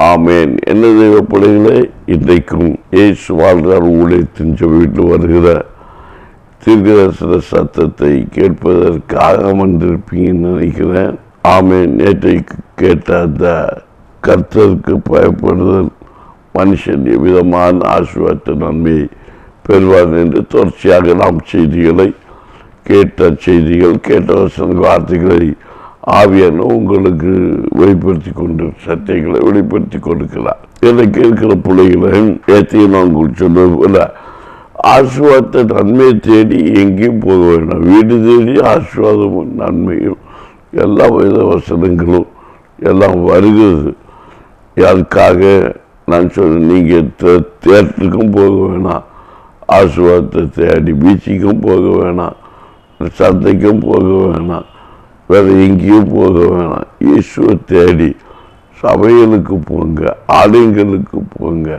ஆமேன். என்ன தெய்வ பிள்ளைகளே, இன்றைக்கும் இயேசு வாழ்றார் ஊழியத்தின் வீட்டில் வருகிற தீர்க்கதரிசன சத்தத்தை கேட்பதற்காக வந்திருப்பீங்கன்னு நினைக்கிறேன். ஆமேன். நேற்றைக்கு கேட்ட அந்த கர்த்தருக்கு பயப்படுதல் மனுஷன் எவ்விதமான ஆசீர்வாத நன்மையை பெறுவார் என்று தொடர்ச்சியாக நாம் கேட்ட வசன வார்த்தைகளை ஆவியான உங்களுக்கு வெளிப்படுத்தி கொண்டு சத்தியங்களை வெளிப்படுத்தி கொடுக்கிறார். எனக்கு இருக்கிற பிள்ளைகளை ஏற்றையும் நான் உங்களுக்கு சொன்னது போல ஆசீர்வாத நன்மையை தேடி எங்கேயும் போக வேண்டாம். வீடு தேடி ஆசீர்வாதமும் நன்மையும் எல்லா வித வசனங்களும் எல்லாம் வருகிறது. அதுக்காக நான் சொல்றேன், நீங்கள் தேட்டருக்கும் போக வேணாம், ஆசீர்வாதத்தை தேடி பீச்சுக்கும் போக வேணாம், சந்தைக்கும் போக வேணாம், வேறு எங்கேயும் போக வேணாம். இயேசுவை தேடி சபைகளுக்கு போங்க, ஆலயங்களுக்கு போங்க.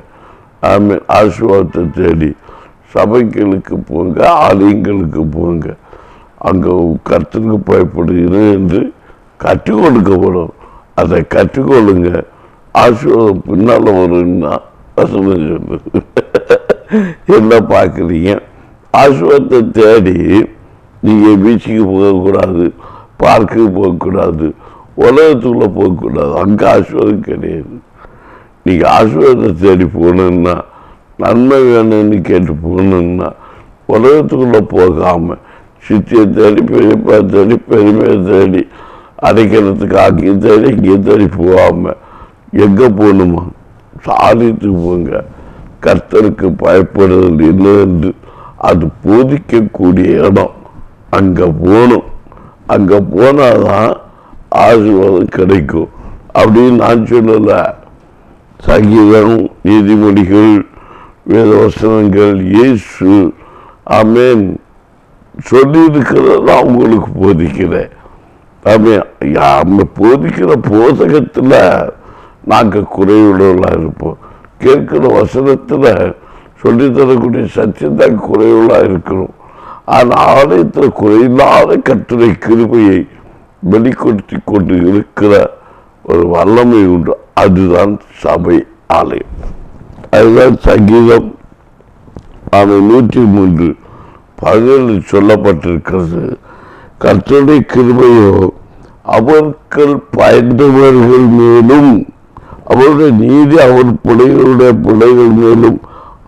ஆமென். ஆசீர்வாதத்தை தேடி சபைகளுக்கு போங்க, ஆலயங்களுக்கு போங்க. அங்கே கர்த்தருக்கு பயப்படுகிறது என்று கற்றுக் கொடுக்கப்படும். அதை கற்றுக்கொள்ளுங்க. ஆசீர்வாதம் பின்னால் வரும்னா வசனம் சொல்லுது. என்ன பார்க்குறீங்க? ஆசீர்வாதத்தை தேடி நீங்கள் பீச்சுக்கு போகக்கூடாது, பார்க்குக்கு போகக்கூடாது, உலகத்துக்குள்ளே போகக்கூடாது. அங்கே ஆசீர்வாதம் கிடையாது. நீங்கள் ஆசீர்வாதத்தை தேடி போகணுன்னா, நன்மை வேணும்னு கேட்டு போகணுன்னா உலகத்துக்குள்ளே போகாமல் சித்தியை தேடி பெரியப்பா தேடி பெருமையை தேடி அடைக்கிறதுக்கு ஆக்கி தேடி இங்கே தேடி போகாமல் எங்கே போகணுமா? சாதித்துக்கு போங்க. கர்த்தருக்கு பயப்படுதல் இல்லை என்று அது போதிக்கக்கூடிய இடம். அங்கே போகணும். அங்கே போனாதான் ஆசீர்வாதம் கிடைக்கும் அப்படின்னு நான் சொல்லலை. சங்கீதம், நீதிமொழிகள், வேதவசனங்கள், இயேசு ஆமென் சொல்லியிருக்கிறதா உங்களுக்கு போதிக்கிறேன். ஆமாம், போதிக்கிற போதகத்தில் நாங்கள் குறைவுள்ளவர்களாக இருப்போம். கேட்கிற வசனத்தில் சொல்லித்தரக்கூடிய சத்தியத்தான் குறைவுள்ளாக இருக்கிறோம். ஆனால் ஆலயத்தில் குறையில்லாத கர்த்தரை கிருபையை வெளிப்படுத்தி கொண்டு இருக்கிற ஒரு வல்லமை உண்டு. அதுதான் சபை ஆலயம். அதுதான் சங்கீதம் 103:17 சொல்லப்பட்டிருக்கிறது. கர்த்தருடைய கிருபையோ அவர்கள் பயந்தவர்கள் மேலும், அவருடைய நீதி அவர் பிள்ளைகள் மேலும்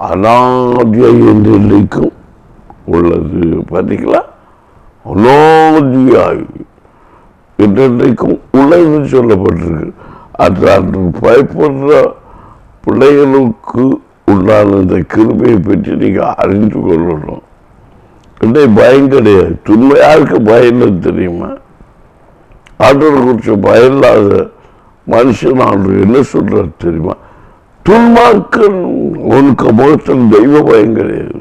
அநாதியாய் என்றைக்கும் உள்ளது. பார்த்தீங்களா? அநாதியாய் என்றைக்கும் உள்ளது சொல்லப்பட்டிருக்கு. அது பயப்படுற பிள்ளைகளுக்கு உண்டான இந்த கிருபையை பற்றி நீங்கள் அறிந்து கொள்ளணும். இன்னைக்கு பயம் கிடையாது. துன்மையாருக்கு பயம் இல்லை தெரியுமா? ஆண்டவரை குறித்த பயம் இல்லாத மனுஷன் ஆண்டவர் என்ன சொல்றாரு தெரியுமா? துன்மார்க்கன் உனக்கு முகத்தில் தெய்வ பயம் கிடையாது.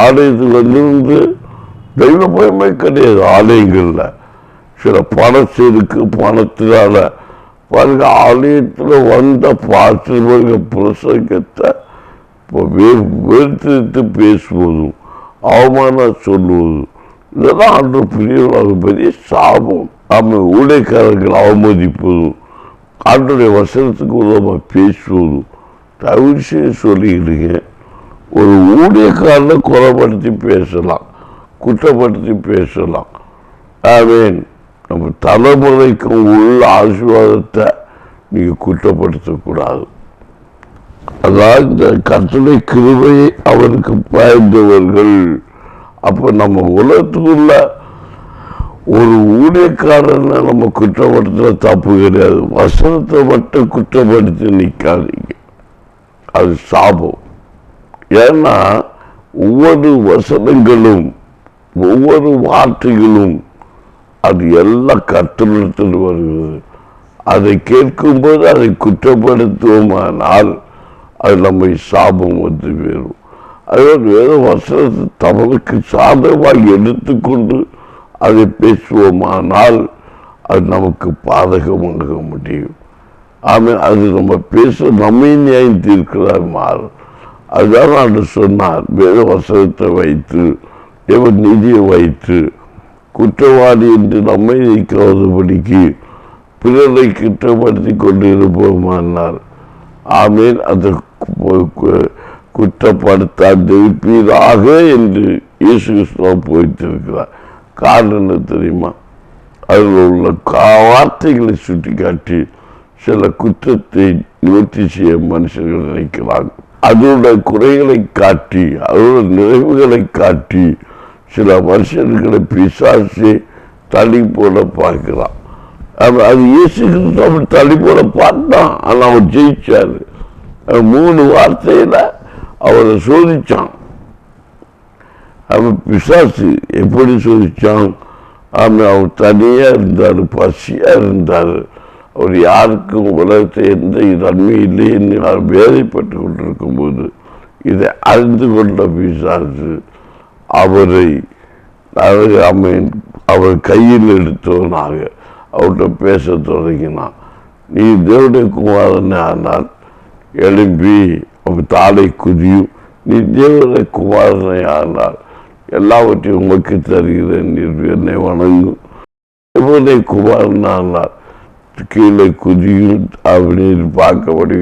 ஆலயத்தில் வந்து தெய்வ பயமே கிடையாது. ஆலயங்கள்ல சில பணம் இருக்கு. பணத்தினால பாருங்க, ஆலயத்தில் வந்த பாட்டு பிரசங்கத்தை வெறுத்து பேசுவதும் அவமானம் சொல்லுவதும் இதெல்லாம் ஆண்டு பெரிய சாபம். நம்ம ஊழியக்காரர்கள் அவமதிப்பதும் ஆண்டுடைய வசனத்துக்கு உதவமாக பேசுவதும் தவிர சொல்லிக்கிடுங்க. ஒரு ஊழியக்காரனை குறைப்படுத்தி பேசலாம், குற்றப்படுத்தி பேசலாம். ஆமேன். நம்ம தலைமுறைக்கும் உள்ள ஆசீர்வாதத்தை நீங்கள் குற்றப்படுத்தக்கூடாது. அதாவது இந்த கர்த்தருடைய கிருபையை அவருக்கு பயந்தவர்கள். அப்போ நம்ம உலகத்துக்குள்ள ஒரு ஊழியக்காரனை நம்ம குற்றப்படுத்துகிற தப்பு கிடையாது. வசனத்தை மட்டும் குற்றப்படுத்தி நிற்காதீங்க, அது சாபம். ஏன்னா ஒவ்வொரு வசனங்களும் ஒவ்வொரு வார்த்தைகளும் அது எல்லாம் கர்த்தரிடத்தில் வருகிறது. அதை கேட்கும்போது அதை குற்றப்படுத்துவோமானால் அது நம்மை சாபம் வந்து வேறும். அதோடு வேறு வசனத்தை தவறுக்கு சாதகமாக எடுத்துக்கொண்டு அதை பேசுவோமானால் அது நமக்கு பாதகமாக முடியும். ஆமாம், அது நம்ம பேச நம்மை நியாயம் தீர்க்கிறார் மாறும். அதுதான் நான் சொன்னார், வேறு வசனத்தை வைத்து தேவ நீதியை வைத்து குற்றவாளி என்று நம்மை நீக்காதபடிக்கு பிறரை குற்றப்படுத்தி கொண்டு இருப்போமானார். ஆமீன். அதை குற்றப்படுத்தாதிருப்பீராக என்று இயேசு கிறிஸ்துவ போய்த்திருக்கிறார். காரணம் என்ன தெரியுமா? அதில் உள்ள வார்த்தைகளை சுட்டி காட்டி சில குற்றத்தை நிவர்த்தி செய்ய மனுஷர்கள் நினைக்கிறாங்க. அதோட குறைகளை காட்டி அதோட நிறைவுகளை காட்டி சில மனுஷர்களை பிசாசு தள்ளி போட பார்க்கிறான். அது இயேசு கிறிஸ்து அப்படி தள்ளி போட பார்த்தான். ஆனால் அவர் ஜெயிச்சாரு. 3 வார்த்தையில அவரை சோதிச்சான். அவன் பிசாசு எப்படி சோதிச்சான்? அவர் தனியா இருந்தார், பசியா இருந்தார். அவர் யாருக்கும் உலகத்தை எந்த நன்மை இல்லைன்னு வேலைப்பட்டு கொண்டிருக்கும் போது இதை அறிந்து கொண்ட பிசாசு அவரை அவர் கையில் எடுத்தவனாக அவர்கிட்ட பேச தொடங்கினான். நீ தேவனுடைய குமாரனே ஆனால் எழும்பி அவன் தாளை குதியும். நீ தேவனுடைய குமாரனை ஆனால் எல்லாவற்றையும் உமக்கு தருகிறேன், என்னை வணங்கும். தேவனுடைய குமாரனானால் கீழே குதியும் அப்படின்னு பார்க்கப்படி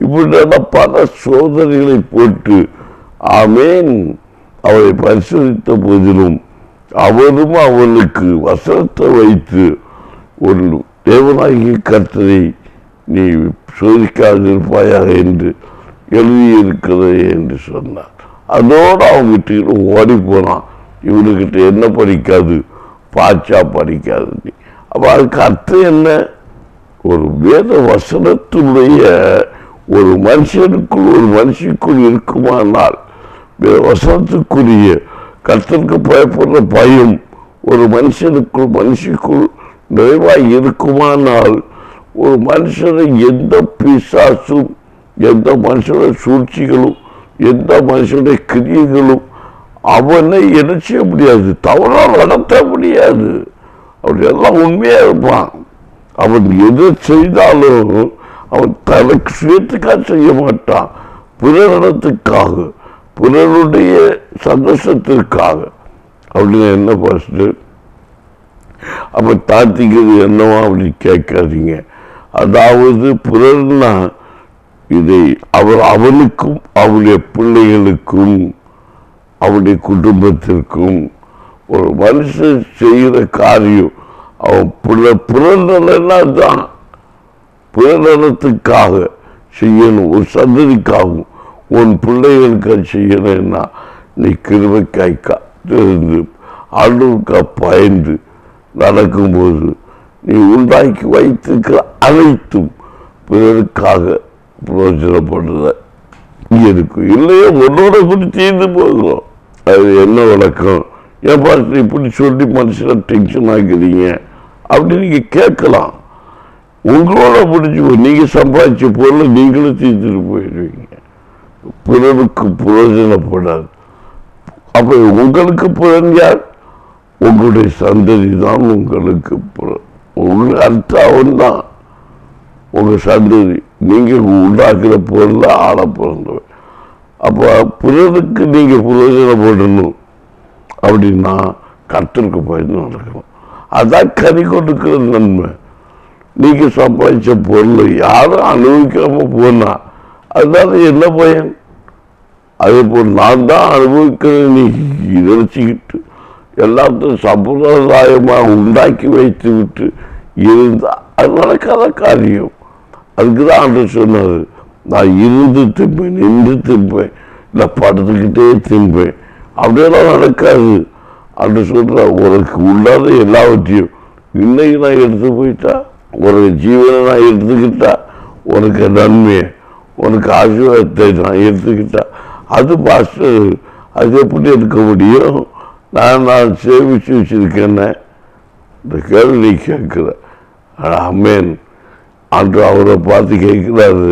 இப்படி பல சோதனைகளை போட்டு ஆமேன் அவரை பரிசோதித்த போதிலும் அவரும் அவனுக்கு வசனத்தை வைத்து ஒரு தேவனாகிய கர்த்தரை நீ சோதிக்காதிருப்பாயாக என்று எழுதியிருக்கிறது என்று சொன்னார். அதோடு அவங்ககிட்ட ஓடி போனான். இவனுக்கிட்ட என்ன படிக்காது, பாச்சா படிக்காது. அப்போ அதுக்கு அர்த்தம் என்ன? ஒரு வேத வசனத்துடைய ஒரு மனுஷனுக்குள் இருக்குமானால் வசனத்துக்குரிய கர்த்தருக்கு பயப்படுற பயம் ஒரு மனுஷனுக்குள் நிறைவாய் இருக்குமானால் ஒரு மனுஷனை எந்த பிசாசும் எந்த மனுஷனுடைய சூழ்ச்சிகளும் எந்த மனுஷனுடைய கிரியைகளும் அவனை என்ன செய்ய முடியாது, தவறாக நடத்த முடியாது. அப்படி எல்லாம் உண்மையா இருப்பான். அவன் எது செய்தாலும் அவன் தனக்கு சுயத்துக்காக செய்ய மாட்டான், பிறரிடத்துக்காக பிறருடைய சந்தோஷத்திற்காக. அப்படின்னு என்ன ஃபர்ஸ்ட் அப்ப தாத்திக்கிறது என்னவா அப்படின்னு கேட்காதீங்க. அதாவது பிறர்னா இதை அவனுக்கும் அவனுடைய பிள்ளைகளுக்கும் அவனுடைய குடும்பத்திற்கும் ஒரு மனுஷன் செய்கிற காரியம் அவன் பிறநலன் தான், பிறநலத்துக்காக செய்யணும். ஒரு சந்ததிக்காகவும் உன் பிள்ளைகளுக்கு செய்யணும்னா நீ கிருபைக்காய் காத்திருந்து ஆண்டவருக்காக பயந்து நடக்கும்போது நீ உண்டாக்கி வைத்திருக்கிற அனைத்தும் பிறருக்காக பிரயோஜனப்படுற இருக்கும். இல்லையோ உன்னோட கூட தீர்ந்து போகிறோம். அது என்ன வழக்கம்? என் பாட்டு இப்படி சொல்லி மனுஷனை டென்ஷன் ஆக்குறீங்க அப்படின்னு நீங்க கேட்கலாம். உங்களோட பிடிச்சி நீங்க சம்பாதிச்ச பொருளை நீங்களும் தீர்த்துட்டு போயிடுவீங்க. பிறருக்கு பிரயோஜனப்படாது. அப்ப உங்களுக்கு புலன் யார்? உங்களுடைய சந்ததி தான் உங்களுக்கு அர்த்தம். அவன் தான் உங்க சந்ததி. நீங்க உண்டாக்குற பொருளை ஆள பிறந்தவன். அப்ப பிறருக்கு நீங்க பிரயோஜனப்படணும் அப்படின்னா கர்த்தருக்கு பயந்து நடக்கணும். அதான் கறி கொடுக்கிற நன்மை. நீங்க சம்பாதிச்ச பொருளை யாரும் அனுபவிக்காம போனா அதனால என்ன பயன்? அதே போல் நான் தான் அனுபவிக்கிறேன் நீ நினைச்சுக்கிட்டு எல்லாத்தையும் சம்பிரதாயமாக உண்டாக்கி வைத்து விட்டு இருந்தா அது நடக்காத காரியம். அதுக்குதான் ஆண்டவர் சொன்னாரு, நான் இருந்து திம்பேன், நின்று திம்பேன், இல்லை படுத்துக்கிட்டே திம்பேன். அப்படியெல்லாம் நடக்காது. ஆண்டவர் சொல்ற உனக்கு உள்ளாத எல்லாவற்றையும் இன்னைக்கு நான் எடுத்து போயிட்டா, உனக்கு ஜீவனை நான் எடுத்துக்கிட்டா, உனக்கு நன்மையை உனக்கு ஆசீர்வாதத்தை நான் எடுத்துக்கிட்டா அது பாஸ்டர் அது எப்படி எடுக்க முடியும்? நான் சேமிச்சு வச்சிருக்கேன்னு இந்த கேள்வி நீ கேட்குற. அம்மேன் அன்று அவரை பார்த்து கேட்கிறாரு,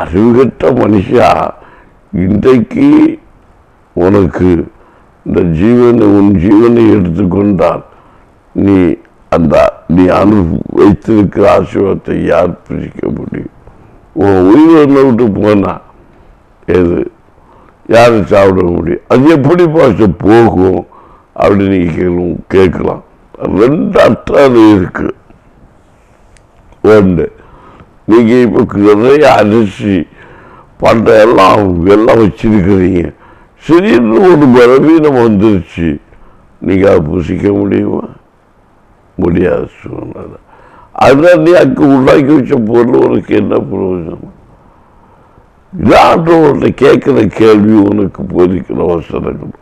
அறிவுகட்ட மனுஷா, இன்றைக்கு உனக்கு இந்த உன் ஜீவனை எடுத்துக்கொண்டால் நீ வைத்திருக்கிற ஆசீர்வாதத்தை யார் பிரிக்க முடியும்? உன் உயிர் ஒன்றை விட்டு போனா எது யாரு சாப்பிட முடியும்? அது எப்படி போகும் அப்படின்னு நீங்க கேட்கலாம். 2 அர்த்தம் இருக்கு. ஒன்று. நீங்கள் இப்போ நிறைய அரிசி பண்ட எல்லாம் வச்சிருக்கிறீங்க. திடீர்னு ஒரு பலவீனம் வந்துருச்சு, நீங்கள் அதை புசிக்க முடியுமா? முடியாத சூழ்நிலை. அதுதான் நீ அங்கே உண்டாக்கி வச்ச பொருள் உனக்கு என்ன பிரயோஜனம்? இதாண்டவர்கிட்ட கேட்கிற கேள்வி உனக்கு போதிக்கிற வசனங்கள்.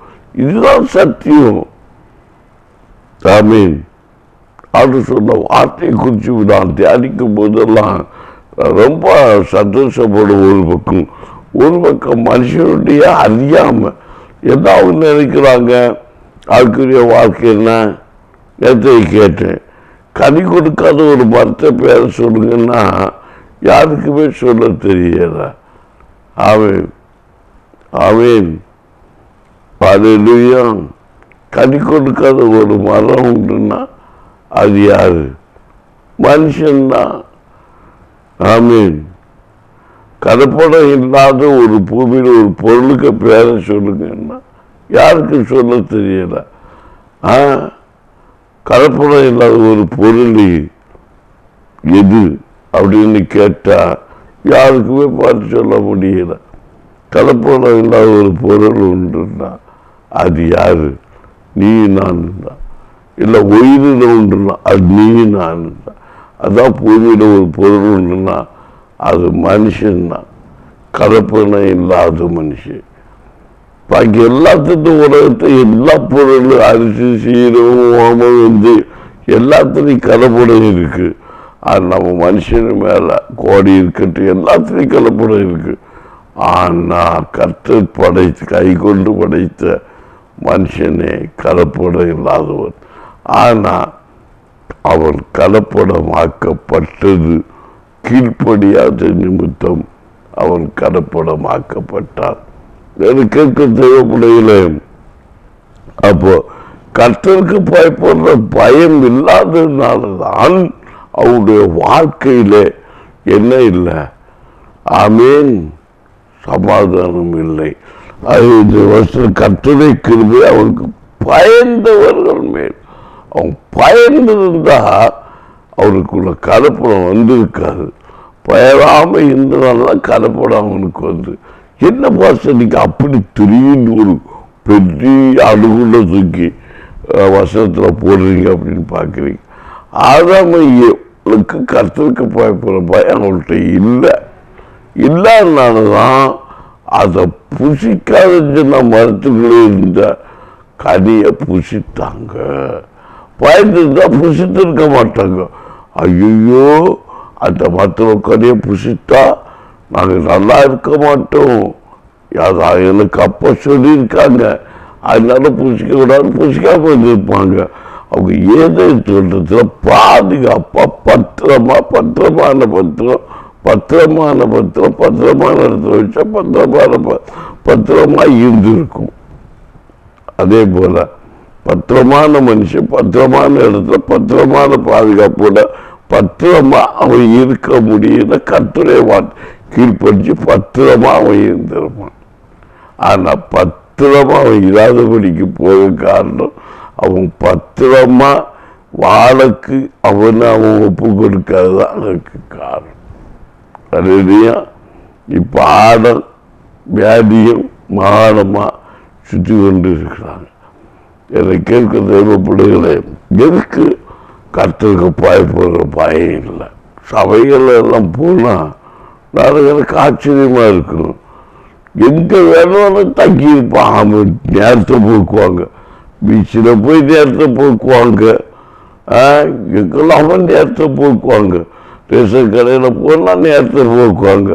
இதுதான் சத்தியம். ஆமீன். அது சொன்ன வார்த்தையை குறித்து நான் தியானிக்கும் போதெல்லாம் ரொம்ப சந்தோஷப்படும். ஒரு பக்கம் மனுஷனுடைய அறியாம ஏதாவது நினைக்கிறாங்க. அதுக்குரிய வாழ்க்கை என்ன? நேற்றை கேட்டேன், கனி கொடுக்காத ஒரு மரத்தை பேர சொல்லுங்கன்னா யாருக்குமே சொல்ல தெரியல. ஆமீன், ஆமீன், ஹல்லேலூயா. கனி கொடுக்காத ஒரு மரம் உண்டுன்னா அது யாரு? மனுஷன்தான். ஆமீன். கலப்படம் இல்லாத ஒரு பூமியில் ஒரு பொருளுக்கு பேர சொல்லுங்கன்னா யாருக்கு சொல்ல தெரியல. கலப்படம் இல்லாத ஒரு பொருள் எது அப்படின்னு கேட்டா யாருக்குமே பார்த்து சொல்ல முடியல. கலப்படம் இல்லாத ஒரு பொருள் உண்டுன்னா அது யாரு? நீ நான் தான். இல்லை உயிரில் உண்டுன்னா அது நீ நான் தான். அதான் பூமியில் ஒரு பொருள் உண்டுன்னா அது மனுஷன்தான். கலப்படம் இல்லாத மனுஷன். பாக்கி எல்லாத்துக்கும் உலகத்தை எல்லா பொருளும் அரிசி சீரகம் ஓமம் வந்து எல்லாத்துலேயும் கலப்படம் இருக்கு. அது நம்ம மனுஷனு மேலே கோடி இருக்கட்டும் எல்லாத்துலேயும் கலப்படம் இருக்கு. ஆனால் கர்த்தர் கை கொண்டு படைத்த மனுஷனே கலப்படம் இல்லாதவன். ஆனால் அவன் கலப்படமாக்கப்பட்டது கீழ்ப்படியாத நிமித்தம் அவன் கலப்படமாக்கப்பட்டான். கேட்க தேவைப்படையில. அப்போ கர்த்தருக்கு பயப்படுற பயம் இல்லாததுனாலதான் அவருடைய வாழ்க்கையில என்ன இல்லை? ஆமீன், சமாதானம் இல்லை. அது இந்த வருஷம் கர்த்தரை கிருபை அவனுக்கு பயந்தவர்கள் மேல். அவன் பயந்திருந்தா அவருக்குள்ள கலப்படம் வந்திருக்காது. பயராம இருந்தனால கலப்படம் அவனுக்கு வந்து என்ன பாசனிக்கு அப்படி திடீர்னு ஒரு பெரிய அணுகுள்ள தூக்கி வசனத்தில் போடுறீங்க அப்படின்னு பார்க்குறீங்க. ஆதாமைக்கு கர்த்தருக்கு பயப்படுற பயம் அவங்கள்ட்ட இல்லை. இல்லாதனாலதான் அதை புசிக்காத சொன்ன மரத்துக்குள்ளே இருந்த கனியை புசித்தாங்க. பயந்துருந்தா புசித்திருக்க மாட்டாங்க. ஐயோ, அந்த மரத்தில் கனியை புசித்தா நாங்கள் நல்லா இருக்க மாட்டோம், எனக்கு அப்போ சொல்லியிருக்காங்க, அதனால புசிக்க கூடாது புசிக்காம இருந்திருப்பாங்க. அவங்க ஏதோ சொல்றதுல பாதுகாப்பா பத்திரமான இடத்துல வச்சா பத்திரமா இருந்திருக்கும். அதே போல பத்திரமான மனுஷன் பத்திரமான இடத்துல பத்திரமான பாதுகாப்போட பத்திரமா அவன் இருக்க முடியல. கர்த்தருடைய வார்த்தை கீழ்படிச்சு பத்திரமா அவன் இருந்திருப்பான். ஆனா பத்திரமா அவன் இல்லாதபடிக்கு போக காரணம் அவன் பத்திரமா வாழக்கு அவன் ஒப்பு கொடுக்காததான் அதுக்கு காரணம். அதுலையா இப்ப ஆடல் வியாதியும் மானமா சுற்றி கொண்டு இருக்கிறாங்க. என்னை கேட்க தேவைப்படுகளே, எதுக்கு கர்த்தருக்கு பயப்படுற பயம் இல்லை? சபைகள் எல்லாம் போனா எனக்கு ஆச்சரியமா இருக்கணும். எங்க வேணாலும் தங்கி இருப்பாங்க, நேரத்தை போக்குவாங்க. பீச்சில் போய் நேரத்தை போக்குவாங்க, எங்கெல்லாம் நேரத்தை போக்குவாங்க. ரேஷன் கடையில் போனால் நேரத்தை போக்குவாங்க.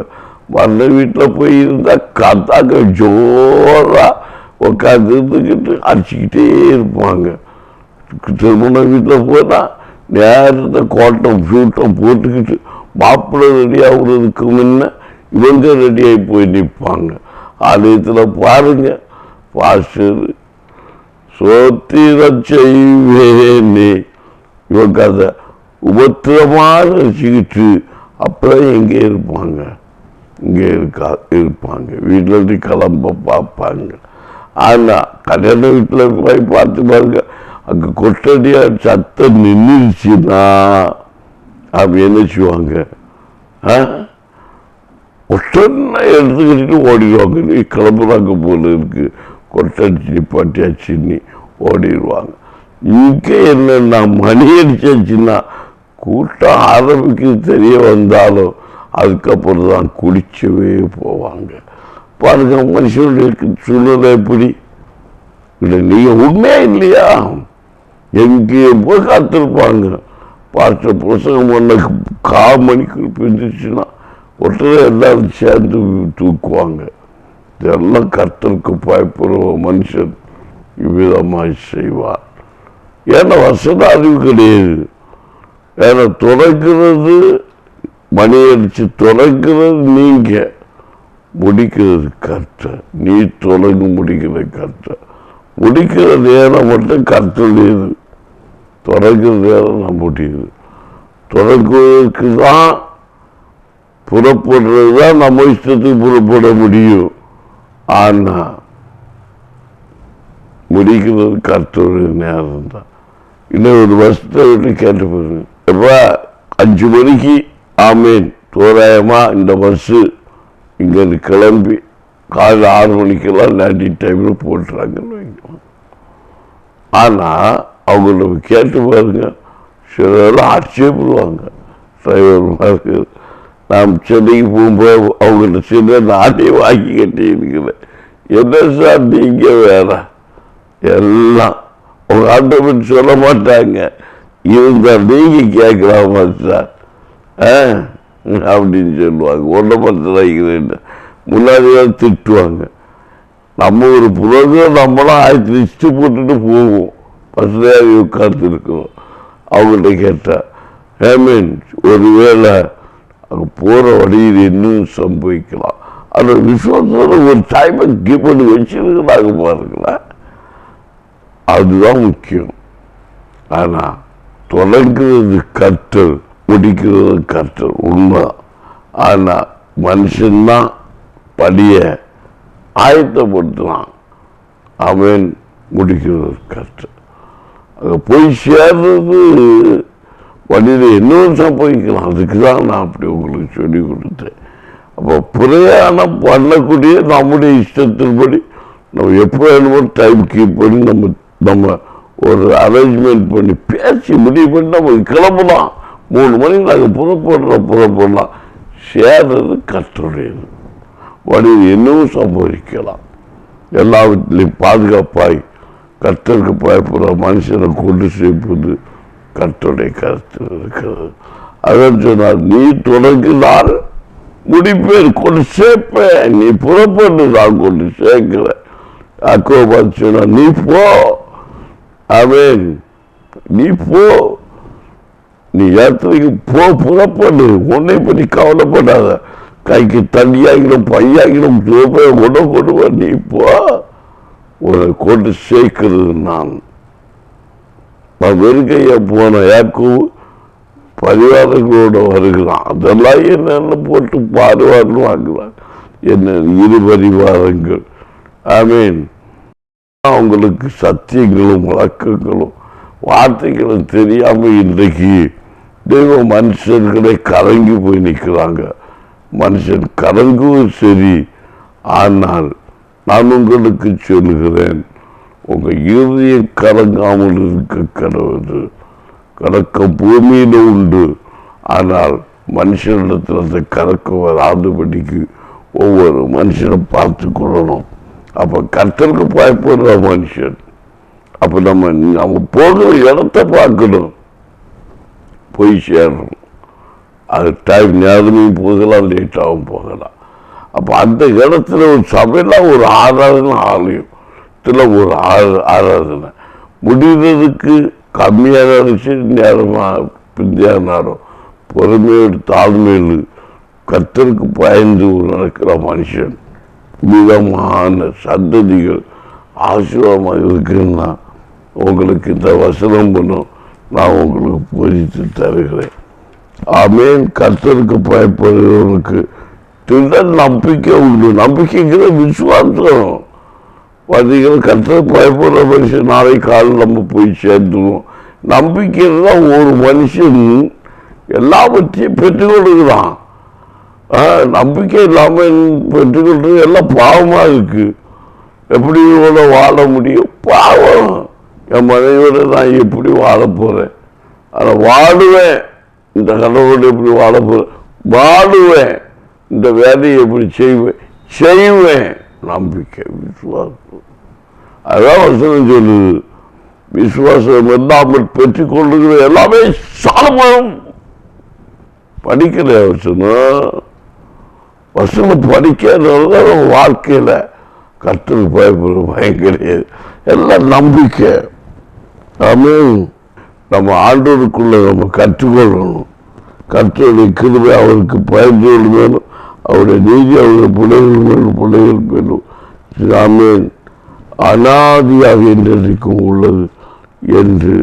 வந்த வீட்டில் போய் இருந்தால் காத்தாக்க ஜோரா உட்காந்து இருந்துக்கிட்டு அடிச்சுக்கிட்டே இருப்பாங்க. திருமண வீட்டில் போனால் நேரத்தை கோட்டம் ஃபியூட்டம் போட்டுக்கிட்டு மாப்பிள்ளை ரெடி ஆகுறதுக்கு முன்ன இவங்க ரெடியாகி போய் நிற்பாங்க. ஆலயத்தில் பாருங்க, பாஸ்டர் சோத்திரம் செய்வேனே இவங்க அதை உபத்திரமாக வச்சுக்கிட்டு அப்புறம் எங்கே இருப்பாங்க? இங்கே இருப்பாங்க, வீட்டில் கிளம்ப பார்ப்பாங்க. ஆனால் கல்யாண வீட்டில் போய் பார்த்து பாருங்க, அங்கே கொட்டடியாக சத்தம் நின்றுச்சுன்னா அப்படி என்ன செய்வாங்க? ஒட்டனை எடுத்துக்கிட்டு ஓடிடுவாங்க. நீ கிளம்புறாங்க போல இருக்கு, கொட்டடிச்சு நிப்பாட்டியாச்சுன்னு ஓடிடுவாங்க. இங்கே என்னன்னா மணி அடிச்சாச்சுன்னா கூட்டம் ஆரம்பிக்கிறது தெரிய வந்தாலும் அதுக்கப்புறம் தான் குடிச்சவே போவாங்க. பாருங்க மனுஷனுடைய சூழ்நிலை எப்படி. நீங்க உண்மையா இல்லையா? எங்கேயோ போய் காத்திருப்பாங்க. பார்த்த புருஷன் பண்ண 1/4 மணிக்கு பிரிஞ்சிச்சுன்னா ஒருத்தரை எல்லாரும் சேர்ந்து தூக்குவாங்க. இதெல்லாம் கர்த்தருக்கு பயப்படுற மனுஷன் இவ்விதமாய் செய்வார். ஏன்னா வசத அறிவு கிடையாது. ஏன்னா தொடங்கிறது மணி அடிச்சு தொடங்கிறது நீங்க, முடிக்கிறது கர்த்தர். நீ தொடங்க முடிக்கிறது கர்த்தர். முடிக்கிற நேரம் மட்டும் கர்த்தருடையது. தொடங்குற நேரம் நான் முடியுது. தொடங்குவதற்கு தான் புறப்படுறது தான் நம்ம இஷ்டத்துக்கு புறப்பட முடியும். ஆனா முடிக்கிறது கர்த்தருடைய நேரம் தான். இன்னும் ஒரு வருஷத்தை விட்டு கேட்டு போயிருங்க. எப்ப 5 மணிக்கு ஆமீன் தோராயமா இந்த பஸ்ஸு இங்கிருந்து கிளம்பி காலையில் 6 மணிக்கெல்லாம் லேண்டி டைம்ல போட்டுறாங்கன்னு வைக்கணும். ஆனா அவங்கள கேட்டு பாருங்க, சிலரெல்லாம் ஆச்சரியப்படுவாங்க. டிரைவர் மாதிரி நாம் சென்னைக்கு போகும்போது அவங்கள்ட்ட சில நாட்டையே வாங்கி கட்டி இருக்கிறேன். என்ன சார் நீங்க வேற எல்லாம் அவங்க ஆட்டோமேட்டிக் சொல்ல மாட்டாங்க. இருந்தால் நீங்க கேட்கலாமா சார் அப்படின்னு சொல்லுவாங்க. ஒன்றை பத்திராய்க்கிறேன் முன்னாடிதான் திட்டுவாங்க. நம்ம ஒரு புரோகிராம் நம்மளாம் ஆயிரத்தி லிஸ்ட்டு போட்டுட்டு போவோம். பஸ்லையாக உட்கார்ந்து இருக்கிறோம். அவங்கள்ட்ட கேட்டா மீன் ஒருவேளை அங்கே போகிற வழியில் இன்னும் சம்பவிக்கலாம். அந்த விசுவாசத்தோட ஒரு டைமை கீப் பண்ணி வச்சிருக்கிறாங்க பாருங்களா. அதுதான் முக்கியம். ஆனால் தொடங்குறது கர்த்தர், முடிக்கிறது கர்த்தர் உண்மைதான். ஆனால் மனுஷன்தான் படிய ஆயத்தப்படுத்தலாம். அவன் முடிக்கிறது கர்த்தர். அங்கே போய் சேர்றது வழியில் இன்னும் சம்பவிக்கலாம். அதுக்கு தான் நான் அப்படி உங்களுக்கு சொல்லி கொடுத்தேன். அப்போ பிரயாணம் பண்ணக்கூடிய நம்முடைய இஷ்டத்தின்படி நம்ம எப்போ வேணுமோ டைம் கீப் பண்ணி நம்ம ஒரு அரேஞ்ச்மெண்ட் பண்ணி பேசி முடிவு பண்ணி நம்ம கிளம்பலாம். 3 மணிக்கு நாங்கள் புறப்படலாம். சேர்றது கர்த்தருடையது. வழியில் இன்னும் சம்பவிக்கலாம். எல்லா வீட்டிலையும் பாதுகாப்பாய் கர்த்தருக்கு பயப்படுற மனுஷனை கொண்டு சேர்ப்பது கர்த்தருடைய கருத்தில் இருக்கிறது. அதான் சொன்னார், நீ தொடங்கினால் முடிப்பேன், கொண்டு சேர்ப்பேன். நீ புறப்பட்டு நான் கொண்டு சேர்க்கிறேன். அக்கோ பார்த்து சொன்னா, நீ போ. அவன் நீ போ, நீ யாத்திரைக்கு போ, புறப்படு. உன்னை பற்றி கவலைப்படாத. கைக்கு தண்ணியாகிடும் பையாகிடும் கொண்டு நீ போ. உன்னை கொண்டு சேர்க்கிறது நான். வெறுக்கைய போன யாக்கோபு பரிவாரங்களோட வருகிறான். அதெல்லாம் என்னென்ன போட்டு பாடுவார்கள் வாங்குவான். என்ன 2 பரிவாரங்கள். ஆமீன். அவங்களுக்கு சத்தியங்களும் வழக்கங்களும் வார்த்தைகளும் தெரியாம இன்றைக்கு தெய்வ மனுஷர்களை கலங்கி போய் நிற்கிறாங்க. மனுஷன் கலங்குவது சரி, ஆனால் நான் உங்களுக்கு சொல்லுகிறேன், உங்க இறுதியை கலங்காமல் இருக்க கடவுது. கலக்கம் பூமியில உண்டு, ஆனால் மனுஷனிடத்தில் அந்த கலக்கம் வராதபடிக்கு ஒவ்வொரு மனுஷனை பார்த்து கொள்ளணும். அப்ப கர்த்தருக்கு பயப்படுற மனுஷன். அப்ப நம்ம போகிற இடத்தை பார்க்கணும், போய் சேரணும். அது டைம் நேரமும் போகலாம், லேட்டாகவும் போகலாம். அப்ப அந்த இடத்துல ஒரு சபையில ஒரு ஆராதனை ஆலயம் ஒரு ஆராதனை முடிகிறதுக்கு கம்மியான நேரமா பிந்தியானாலும் பொறுமையோடு தாழ்மையில் கர்த்தருக்கு பயந்து நடக்கிற மனுஷன் மிதமான சந்ததிகள் ஆசீர்வாதமாக இருக்குன்னா உங்களுக்கு இந்த வசனம் பண்ணும் நான் உங்களுக்கு போதித்து தருகிறேன். ஆமேன். கர்த்தருக்கு பயப்படுகிறவனுக்கு நம்பிக்கை உண்டு. நம்பிக்கைங்கிற விசுவாசம். பார்த்தீங்கன்னா கர்த்தருக்கு பயப்படுற மனுஷன் நாளை காலம் நம்ம போய் சேர்ந்துருவோம். நம்பிக்கை தான் ஒரு மனுஷன் எல்லாவற்றையும் பெற்றுக்கொள்ளுகிறான். நம்பிக்கை இல்லாமல் பெற்றுக்கொள்றது எல்லாம் பாவமா இருக்கு. எப்படி இவ்வளோ வாழ முடியும்? பாவம். என் மனைவியோட நான் எப்படி வாழ போறேன்? அதை வாடுவேன். இந்த கடவுளோட எப்படி வாழ போறேன்? வாடுவேன். இந்த வேலையை எப்படி செய்வேன். நம்பிக்கை, விசுவாசம். அதான் வசனம் சொல்லுது, விசுவாசம் இல்லாமல் பெற்றுக்கொள்ளுகிற எல்லாமே சாலமோன். படிக்கல வசனம் படிக்கிறதுனால வாழ்க்கையில கர்த்தருக்கு பயப்படுற பயம் கிடையாது. எல்லாம் நம்பிக்கை. ஆமென். நம்ம ஆண்டவருக்குள்ள நம்ம கற்றுக்கொள்ளணும். கர்த்தருடைய கிருபை அவருக்கு பயந்து வேணும். அவருடைய நீதி அவருடைய பிள்ளைகள் மேலும் ஆமென் அனாதியாக என்றைக்கும் உள்ளது என்று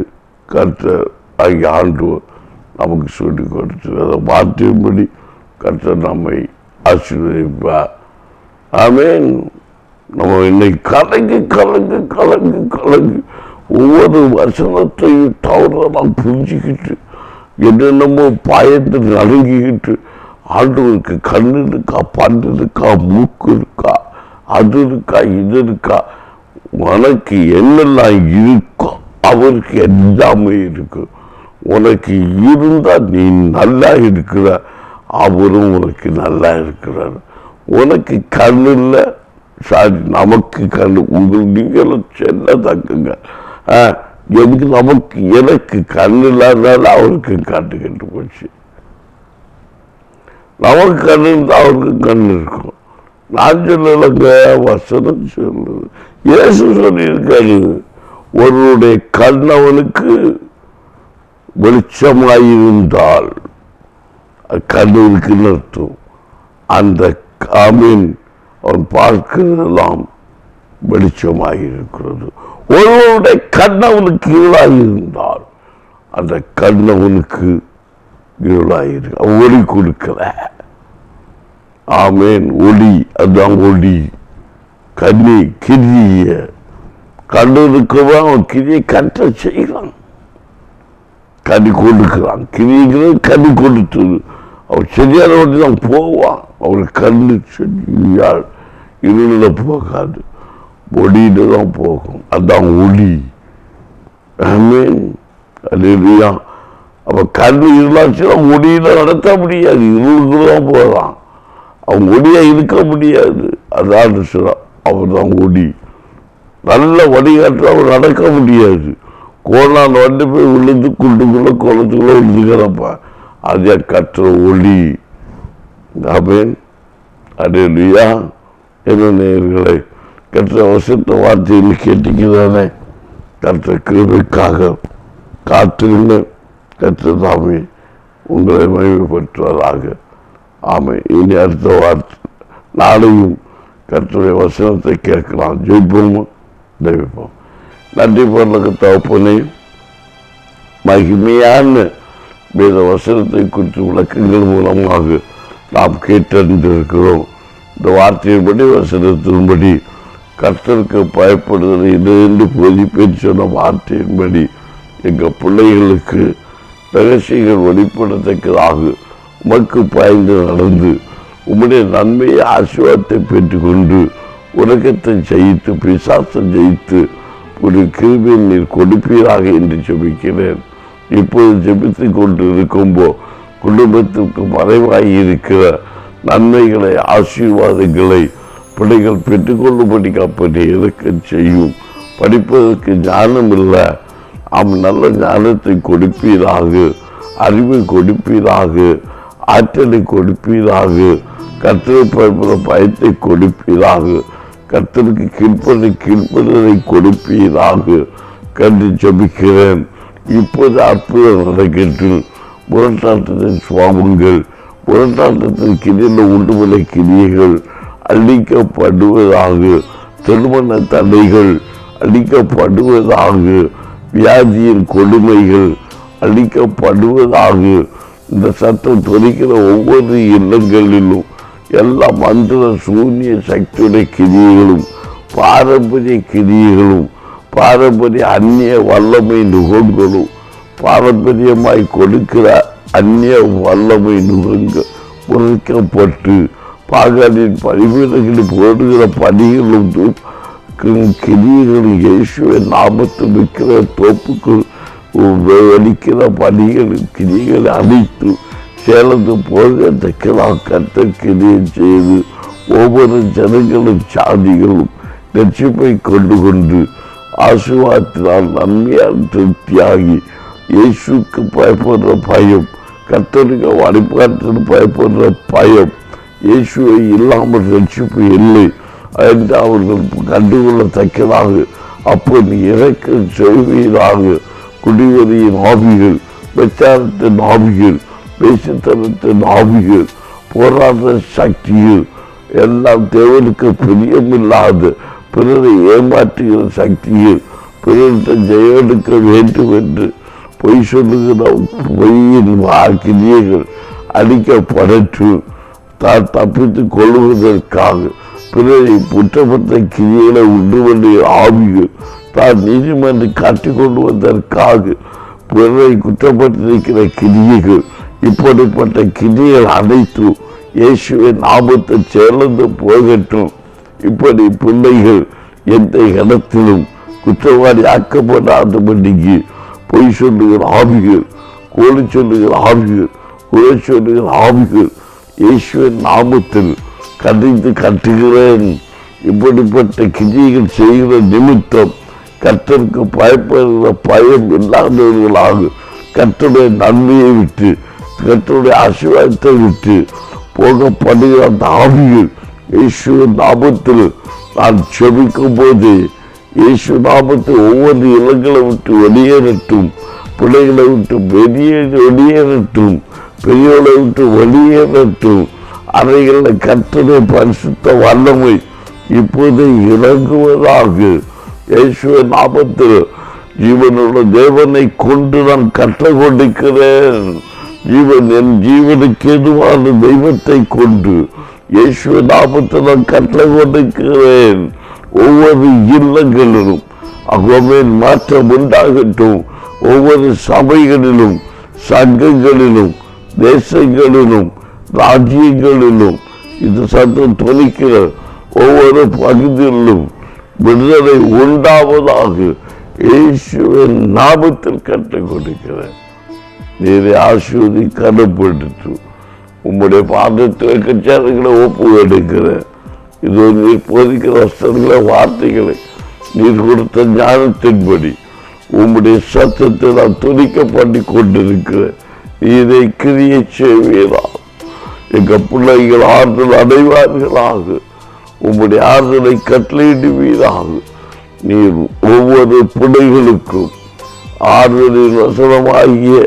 கர்த்தர் ஆகிய ஆண்டவர் நமக்கு சொல்லிக் கொடுத்து அதை மாற்றியும்படி கர்த்தர் நம்மை ஆசீர்வதிப்பார். ஆமென். நம்ம இன்னைக்கு கலங்கு ஒவ்வொரு வசனத்தையும் தவறெல்லாம் புரிஞ்சுக்கிட்டு என்னென்னமோ பயந்து நடுங்கிக்கிட்டு ஆண்டவருக்கு கண்ணு இருக்கா, பண்டு இருக்கா, மூக்கு இருக்கா, அது இருக்கா, இது இருக்கா, உனக்கு என்னெல்லாம் இருக்கோ அவருக்கு எல்லாமே இருக்கு. உனக்கு இருந்தா நீ நல்லா இருக்கிற, அவரும் உனக்கு நல்லா இருக்கிறார். உனக்கு கண்ணு இல்லை, சாரி நமக்கு கண்ணு, நீங்களும் செல்ல தக்குங்க. எனக்கு கண்ணு இல்லாதனால அவருக்கு கண்ணு கெட்டு போச்சு. நமக்கு கண்ணு இருந்தா அவருக்கு கண்ணு இருக்கும். நான் சொல்லலைங்க, வசனம் சொல்லுது. இயேசு சொல்லியிருக்காரு, ஒருவருடைய கண் அவனுக்கு வெளிச்சமாயிருந்தால் கண்ணு இருக்குன்னு அர்த்தம். அந்த ஆமீன் அவன் பார்க்கிறதெல்லாம் வெளிச்சமாயிருக்கிறது. ஒருவருடைய கண்ணவனுக்கு இருளாயிருந்தால் அந்த கண்ணவனுக்கு இருளாயிருக்கு. ஒளி கொடுக்கல. ஆமேன். ஒளி, அதுதான் ஒளி. கண்ணி கிரிய கண்ணு இருக்கிறவன் அவன் கிரியை கற்ற செய்கிறான். கனி கொடுக்கிறான். கிரிங்கிறது கனி கொடுத்தது. அவன் சரியான வண்டி தான் போவான். அவனுக்கு கண்ணு சரியால் இருள போகாது, ஒளியில தான் போகும். அதுதான் ஒளி. ஆமீன். அல்லேலூயா. அவன் கண்ணு இருளாச்சுன்னா ஒளியில நடத்த முடியாது, இருளுக்கு தான் போகிறான். அவன் ஒளியா இருக்க முடியாது. அதான் அவர் தான் ஒளி. நல்ல வழிகாட்டு அவன் நடக்க முடியாது. கோணான் வந்து போய் விழுந்து குண்டுக்குள்ள குளத்துக்குள்ள விழுந்துக்கிறப்ப அதே கற்ற ஒளி. ஆமீன். அல்லேலூயா. என்ன நேயர்களே, கற்ற வசத்த வார்த்தையில் கேட்டீங்கதானே? கற்ற கிருபைக்காக காத்திருங்க. கற்ற தாமே உங்களை மகிமைப்படுத்துவதாக. ஆமை. இனி அடுத்த வார்த்தை நாளையும் கர்த்தருடைய வசனத்தை கேட்கலாம். ஜெயிப்போம், தெய்வப்போம். நன்றி பரலோக தகப்பனே, மகிமையான வேத வசனத்தை குறித்து விளக்கங்கள் மூலமாக நாம் கேட்டறிந்திருக்கிறோம். இந்த வார்த்தையின்படி வசனத்தின்படி கர்த்தருக்கு பயப்படுதல் இது என்று போதிப்பேன் சொன்ன வார்த்தையின்படி எங்கள் பிள்ளைகளுக்கு ரகசியங்கள் வெளிப்படத்தக்கதாக உமக்கு பாய்ந்து நடந்து உம்முடைய நன்மையை ஆசீர்வாதத்தை பெற்றுக்கொண்டு உலகத்தை ஜெயித்து பிசாசம் ஜெயித்து ஒரு கிருபையை நீர் கொடுப்பீராக என்று ஜெபிக்கிறேன். இப்போது ஜெபித்து கொண்டு இருக்கும்போ குடும்பத்திற்கு மறைவாகி இருக்கிற நன்மைகளை ஆசீர்வாதங்களை பிள்ளைகள் பெற்றுக்கொள்ளும்படி அப்படி இருக்க செய்யும். படிப்பதற்கு ஞானம் இல்லை, அவன் நல்ல ஞானத்தை கொடுப்பீராக, அறிவை கொடுப்பீராக, ஆற்றலை கொடுப்பீராக, கர்த்தரை பயப்படுற பயத்தை கொடுப்பீராக, கர்த்தருக்கு கீழ்ப்பதை கொடுப்பீராக கண்டு ஜபிக்கிறேன். இப்போது அற்புதம் நடக்கட்டும். முரட்டாட்டத்தின் சுவாபங்கள், முரட்டாட்டத்தின் கிரியில் உண்டுமலை கிரியைகள் அழிக்கப்படுவதாக, திருமண தடைகள் அழிக்கப்படுவதாக, வியாதியின் கொடுமைகள் அழிக்கப்படுவதாக. இந்த சத்தம் தொலைக்கிற ஒவ்வொரு இல்லங்களிலும் எல்லா மந்திர சூன்ய சக்தியுடைய கிரியைகளும் பாரம்பரிய கிரியைகளும் பாரம்பரிய அந்நிய வல்லமை நுகங்களும் பாரம்பரியமாய் கொடுக்கிற அந்நிய வல்லமை முறைக்கப்பட்டு பாகாலின் பரிவீரர்களில் போடுகிற பணிகளும் கிரியைகளும் இயேசுவின் நாமத்தில் இருக்கிற தோப்புக்குள் வலிக்கிற பணிகள் கிரியைகளை அனைத்து சேலந்து போகத்தக்கதாக கர்த்தர் கிரியை செய்து ஒவ்வொரு ஜனங்களும் சாதிகளும் ரட்சிப்பை கொண்டு ஆசீர்வாதத்தினால் நன்மையால் திருப்தியாகி இயேசுக்கு பயப்படுற பயம், கர்த்தருக்கு வழிபாட்டில் பயப்படுற பயம், இயேசுவை இல்லாமல் ரட்சிப்பு இல்லை என்று அவர்கள் கண்டுகொள்ளத்தக்கதாக அப்போ நீ இறக்க செய்வீராக. குடிவெறியின் ஆவிகள், பிரச்சாரத்தின் ஆவிகள், பேசுத்தனத்தின் ஆவிகள், போராட்ட சக்திகள் எல்லாம் தேவனுக்கு பிரியமில்லாத பிறரை ஏமாற்றுகிற சக்திகள், பிறர்கிட்ட ஜெயெடுக்க வேண்டும் என்று பொய் சொல்லுகிற பொய்யின் கிரியைகள் அடிக்கப்படற்று தான் தப்பித்துக் கொள்வதற்காக பிறரை குற்றப்பட்ட கிரியைகளை உண்டு வேண்டிய ஆவிகள் தான் நீதிமன்றம் காட்டிக் கொள்வதற்காக பிறரை குற்றப்பட்டிருக்கிற கிரியைகள், இப்படிப்பட்ட கிரியைகள் அனைத்து இயேசுவின் நாமத்தை சேர்ந்து போகட்டும். இப்படி பிள்ளைகள் எந்த இடத்திலும் குற்றவாளி ஆக்கப்படாதபடிக்கு பொய் சொல்லுகிற ஆவிகள், கோழி சொல்லுகிற ஆவிகள், குறை சொல்லுகிற ஆவிகள் இயேசுவின் நாமத்தில் கண்டித்து கட்டுகிறேன். இப்படிப்பட்ட கிரியைகள் செய்கிற நிமித்தம் கர்த்தருக்கு பயப்படுகிற பயம் இல்லாதவர்களாக கர்த்தருடைய நன்மையை விட்டு கர்த்தருடைய ஆசீர்வாதத்தை விட்டு போகப்படுகிற அந்த ஆவிகள் இயேசுவின் நாமத்தில் நான் செபிக்கும் போது இயேசு நாமத்தில் ஒவ்வொரு இளங்களை விட்டு வெளியேறட்டும், பிள்ளைகளை விட்டு வெளியேறட்டும், பெரியவர்களை விட்டு வெளியேறட்டும். அறைகளில் கர்த்தருடைய பரிசுத்த வல்லமை இப்போது இறங்குவதாக. இயேசுவின் நாமத்தில் ஜீவனுள்ள தேவனை கொண்டு நான் கற்றுக் கொண்டிருக்கிறேன். என் ஜீவனுக்கு எதுவான தெய்வத்தை கொண்டு இயேசுவின் நாமத்தில் நான் கற்றுக் கொண்டிருக்கிறேன். ஒவ்வொரு இல்லங்களிலும் அகமேன் மாற்றம் உண்டாகட்டும். ஒவ்வொரு சபைகளிலும், சங்கங்களிலும், தேசங்களிலும், ராஜ்யங்களிலும் இது சத்தம் தொலைக்கிற ஒவ்வொரு பகுதியிலும் விடுதலை உண்டாவதாக இயேசுவின் நாமத்தில் கற்றுக் கொடுக்கிறேன். நீரை ஆசீர்வதி கனப்படுத்து உம்முடைய பாதத்தில் கச்சாரங்களை ஒப்பு எடுக்கிறேன். இது நீர் போதிக்கிற வஸ்திரங்களை வார்த்தைகளை நீர் கொடுத்த ஞானத்தின்படி உம்முடைய சத்தத்தை நான் துணிக்க பண்ணி கொண்டிருக்கிறேன். இதை கிரியை செய்வீரா. எங்கள் பிள்ளைகள் ஆறுதல் அடைவார்களாக. உம்முடைய ஆறுதலை கட்டளையிடுவீராக. நீர் ஒவ்வொரு பிள்ளைகளுக்கும் ஆறுதலின் வசனமாகிய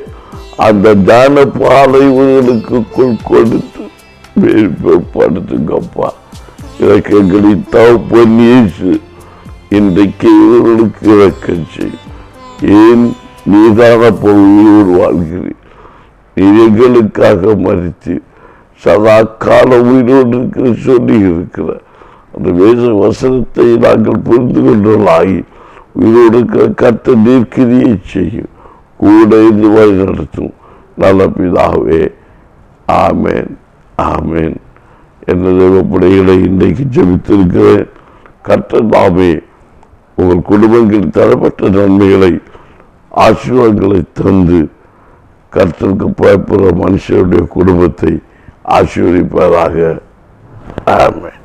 அந்த ஞான பாலைவர்களுக்கு கொடுத்து மேற்படுத்துங்கப்பா. எனக்கு எங்களின் தகப்பன் இயேசு இன்றைக்கு இவர்களுக்கு இறக்கம் செய்யும். ஏன் நீதான உயிரோடு வாழ்கிறேன். நீர் எங்களுக்காக மறித்து சதா கால உயிரோடு இருக்கிற சொல்லி இருக்கிற அந்த வேத வசனத்தை நாங்கள் புரிந்து கொண்டவர்களாகி உயிரோடு இருக்கிற கர்த்தர் நீர்க்கிரியை செய்யும். கூட இருந்து வழி நடத்தும். நல்ல பிதாவே, ஆமேன், ஆமேன். என்ற தேவப்படைகளை இன்றைக்கு ஜெபித்திருக்கிறேன். கர்த்தர் தாமே உங்கள் குடும்பங்கள் தரப்பட்ட நன்மைகளை, ஆசீர்வாதங்களை தந்து கர்த்தருக்கு பயப்படுற மனுஷனுடைய குடும்பத்தை ஆசீர்வதிப்பதாக. ஆமென்.